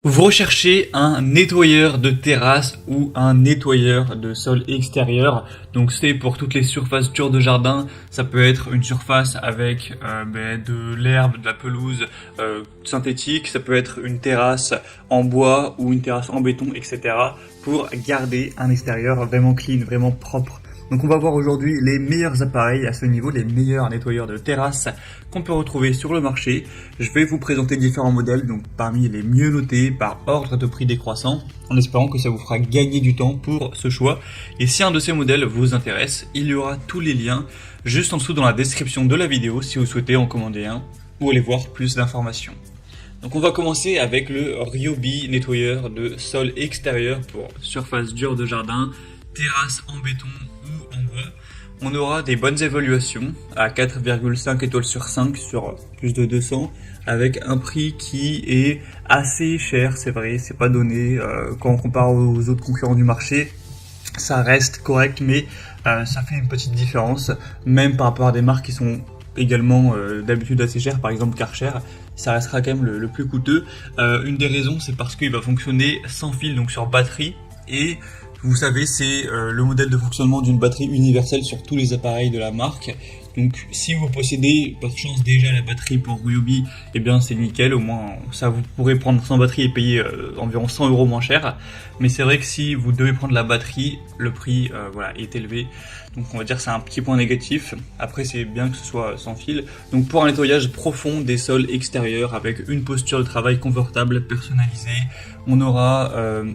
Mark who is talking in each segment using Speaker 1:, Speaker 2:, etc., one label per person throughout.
Speaker 1: Vous recherchez un nettoyeur de terrasse ou un nettoyeur de sol extérieur. Donc c'est pour toutes les surfaces dures de jardin. Ça peut être une surface avec de l'herbe, de la pelouse synthétique. Ça peut être une terrasse en bois ou une terrasse en béton, etc. pour garder un extérieur vraiment clean, vraiment propre. Donc on va voir aujourd'hui les meilleurs appareils à ce niveau, les meilleurs nettoyeurs de terrasse qu'on peut retrouver sur le marché. Je vais vous présenter différents modèles, donc parmi les mieux notés par ordre de prix décroissant, en espérant que ça vous fera gagner du temps pour ce choix. Et si un de ces modèles vous intéresse, il y aura tous les liens juste en dessous dans la description de la vidéo si vous souhaitez en commander un ou aller voir plus d'informations. Donc on va commencer avec le Ryobi nettoyeur de sol extérieur pour surface dure de jardin, terrasse en béton ou en bois. On aura des bonnes évaluations à 4,5 étoiles sur 5 sur plus de 200 avec un prix qui est assez cher, c'est vrai, c'est pas donné quand on compare aux autres concurrents du marché. Ça reste correct, mais ça fait une petite différence, même par rapport à des marques qui sont également d'habitude assez chères, par exemple Karcher, ça restera quand même le plus coûteux. Une des raisons, c'est parce qu'il va fonctionner sans fil, donc sur batterie, et vous savez, c'est le modèle de fonctionnement d'une batterie universelle sur tous les appareils de la marque. Donc si vous possédez par chance déjà la batterie pour Ryobi, eh bien c'est nickel, au moins ça vous pourrez prendre sans batterie et payer environ 100 € moins cher. Mais c'est vrai que si vous devez prendre la batterie, le prix est élevé. Donc on va dire que c'est un petit point négatif. Après c'est bien que ce soit sans fil. Donc pour un nettoyage profond des sols extérieurs avec une posture de travail confortable, personnalisée, on aura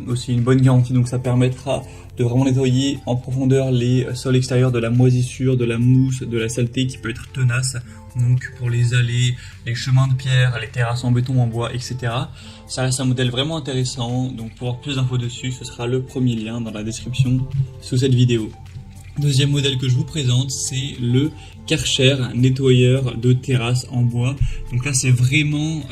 Speaker 1: aussi une bonne garantie. Donc ça permettra de vraiment nettoyer en profondeur les sols extérieurs de la moisissure, de la mousse, de la saleté qui peut être tenace. Donc pour les allées, les chemins de pierre, les terrasses en béton, en bois, etc. Ça reste un modèle vraiment intéressant. Donc pour avoir plus d'infos dessus, ce sera le premier lien dans la description sous cette vidéo. Deuxième modèle que je vous présente, c'est le Karcher nettoyeur de terrasse en bois. Donc là, c'est vraiment,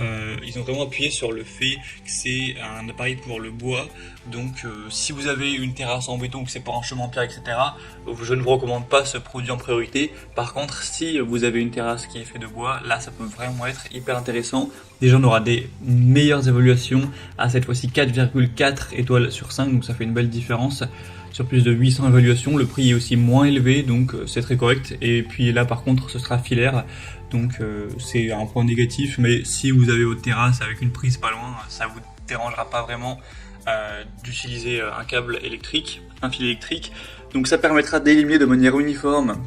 Speaker 1: ils ont vraiment appuyé sur le fait que c'est un appareil pour le bois. Donc si vous avez une terrasse en béton ou que c'est pour un chemin de pierre, etc., je ne vous recommande pas ce produit en priorité. Par contre, si vous avez une terrasse qui est faite de bois, là, ça peut vraiment être hyper intéressant. Déjà, on aura des meilleures évaluations à cette fois-ci 4,4 étoiles sur 5, donc ça fait une belle différence. Sur plus de 800 évaluations, le prix est aussi moins élevé, donc c'est très correct. Et puis là, par contre, ce sera filaire, donc c'est un point négatif. Mais si vous avez votre terrasse avec une prise pas loin, ça vous dérangera pas vraiment d'utiliser un câble électrique, un fil électrique. Donc ça permettra d'éliminer de manière uniforme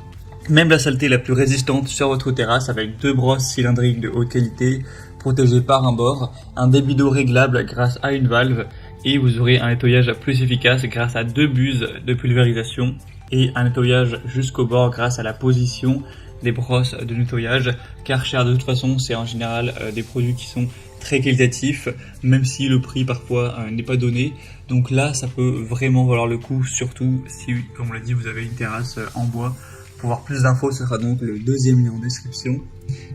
Speaker 1: même la saleté la plus résistante sur votre terrasse avec deux brosses cylindriques de haute qualité, protégées par un bord, un débit d'eau réglable grâce à une valve, et vous aurez un nettoyage plus efficace grâce à deux buses de pulvérisation et un nettoyage jusqu'au bord grâce à la position des brosses de nettoyage. Karcher, de toute façon, c'est en général des produits qui sont très qualitatifs, même si le prix parfois n'est pas donné. Donc là, ça peut vraiment valoir le coup, surtout si, comme on l'a dit, vous avez une terrasse en bois. Pour voir plus d'infos, ce sera donc le deuxième lien en description.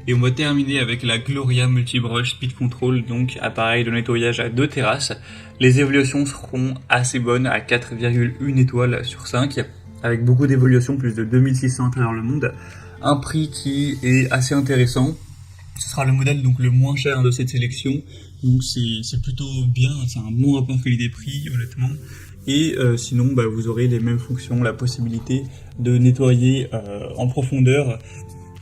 Speaker 1: Et on va terminer avec la Gloria Multibrush Speed Control, donc appareil de nettoyage à deux terrasses. Les évaluations seront assez bonnes à 4,1 étoiles sur 5, avec beaucoup d'évaluations, plus de 2600 à travers le monde. Un prix qui est assez intéressant. Ce sera le modèle donc le moins cher de cette sélection, donc c'est plutôt bien, c'est un bon rapport qualité-prix honnêtement. Et sinon vous aurez les mêmes fonctions, la possibilité de nettoyer en profondeur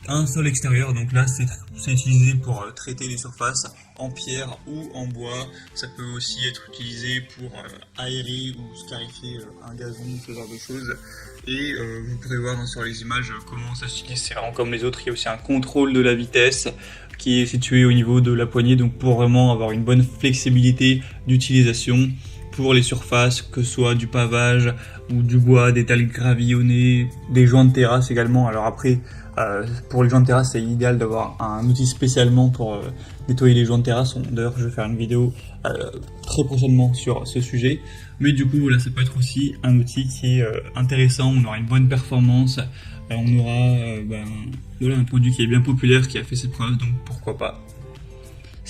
Speaker 1: un sol extérieur. Donc là c'est utilisé pour traiter les surfaces en pierre ou en bois. Ça peut aussi être utilisé pour aérer ou scarifier un gazon, ce genre de choses. Et vous pourrez voir sur les images comment ça s'utilise. C'est vraiment comme les autres. Il y a aussi un contrôle de la vitesse qui est situé au niveau de la poignée, donc pour vraiment avoir une bonne flexibilité d'utilisation pour les surfaces, que ce soit du pavage ou du bois, des dalles gravillonnées, des joints de terrasse également. Alors après, pour les joints de terrasse, c'est idéal d'avoir un outil spécialement pour nettoyer les joints de terrasse. D'ailleurs, je vais faire une vidéo très prochainement sur ce sujet. Mais du coup, voilà, ça peut être aussi un outil qui est intéressant. On aura une bonne performance. On aura un produit qui est bien populaire, qui a fait ses preuves, donc pourquoi pas.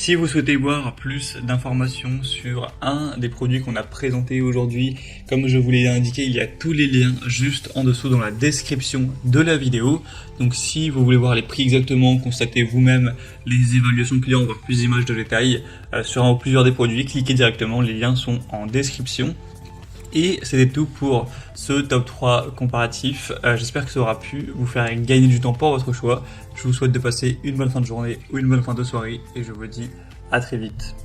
Speaker 1: Si vous souhaitez voir plus d'informations sur un des produits qu'on a présenté aujourd'hui, comme je vous l'ai indiqué, il y a tous les liens juste en dessous dans la description de la vidéo. Donc si vous voulez voir les prix exactement, constater vous-même les évaluations clients, voir plus d'images de détail sur un ou plusieurs des produits, cliquez directement, les liens sont en description. Et c'était tout pour ce top 3 comparatif. J'espère que ça aura pu vous faire gagner du temps pour votre choix. Je vous souhaite de passer une bonne fin de journée ou une bonne fin de soirée et je vous dis à très vite.